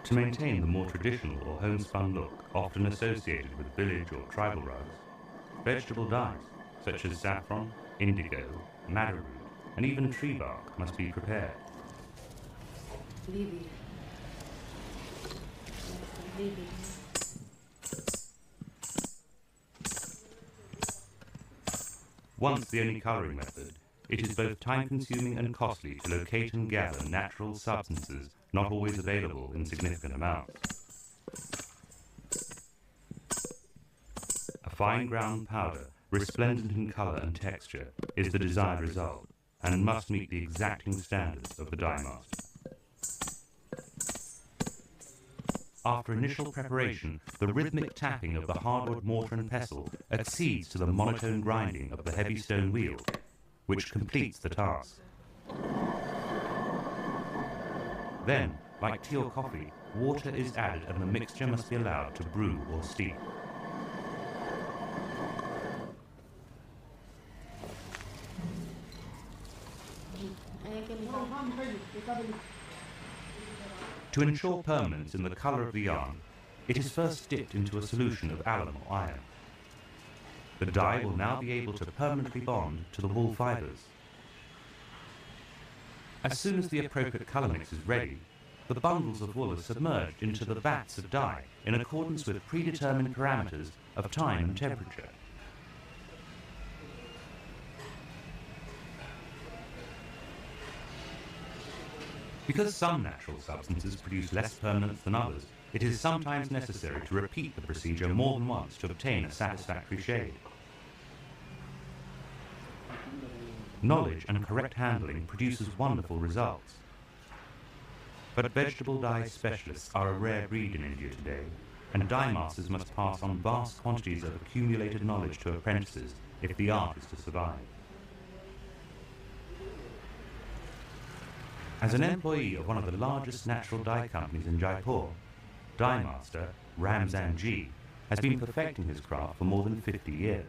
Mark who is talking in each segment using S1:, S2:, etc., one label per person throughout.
S1: To maintain the more traditional or homespun look often associated with village or tribal rugs, vegetable dyes such as saffron, indigo, madder root, and even tree bark must be prepared. Once the only colouring method, it is both time-consuming and costly to locate and gather natural substances not always available in significant amounts. A fine ground powder, resplendent in colour and texture, is the desired result, and must meet the exacting standards of the dye master. After initial preparation, the rhythmic tapping of the hardwood mortar and pestle accedes to the monotone grinding of the heavy stone wheel, which completes the task. Then, like tea or coffee, water is added and the mixture must be allowed to brew or steep. To ensure permanence in the colour of the yarn, it is first dipped into a solution of alum or iron. The dye will now be able to permanently bond to the wool fibres. As soon as the appropriate colour mix is ready, the bundles of wool are submerged into the vats of dye in accordance with predetermined parameters of time and temperature. Because some natural substances produce less permanence than others, it is sometimes necessary to repeat the procedure more than once to obtain a satisfactory shade. Knowledge and correct handling produces wonderful results. But vegetable dye specialists are a rare breed in India today, and dye masters must pass on vast quantities of accumulated knowledge to apprentices if the art is to survive. As an employee of one of the largest natural dye companies in Jaipur, dye master Ramzan Ji has been perfecting his craft for more than 50 years.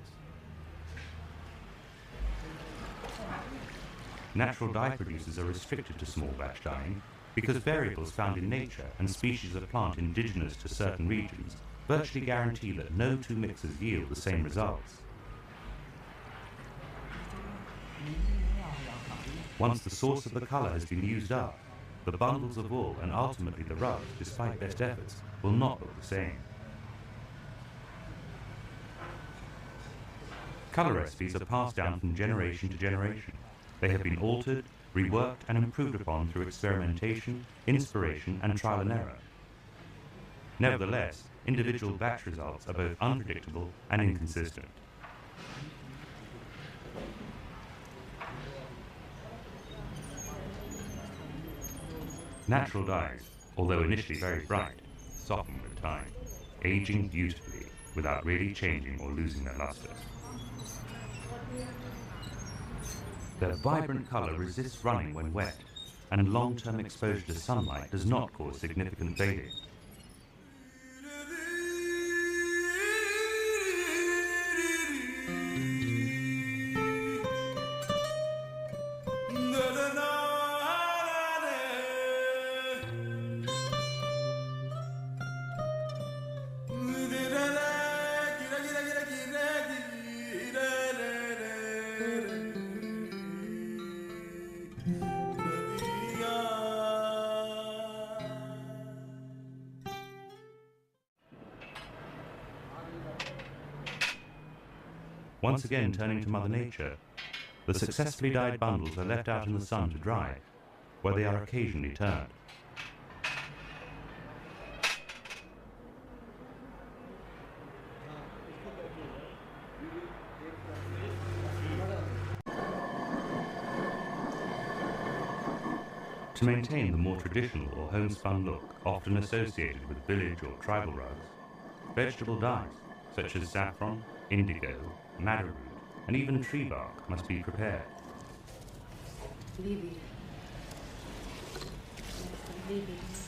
S1: Natural dye producers are restricted to small batch dyeing because variables found in nature and species of plant indigenous to certain regions virtually guarantee that no two mixes yield the same results. Once the source of the colour has been used up, the bundles of wool and ultimately the rugs, despite best efforts, will not look the same. Colour recipes are passed down from generation to generation. They have been altered, reworked and improved upon through experimentation, inspiration and trial and error. Nevertheless, individual batch results are both unpredictable and inconsistent. Natural dyes, although initially very bright, soften with time, aging beautifully without really changing or losing their luster. Their vibrant colour resists running when wet, and long-term exposure to sunlight does not cause significant fading. Once again turning to Mother Nature, the successfully dyed bundles are left out in the sun to dry, where they are occasionally turned. To maintain the more traditional or homespun look often associated with village or tribal rugs, vegetable dyes such as saffron, indigo, madder root, and even tree bark must be prepared.
S2: Leave it.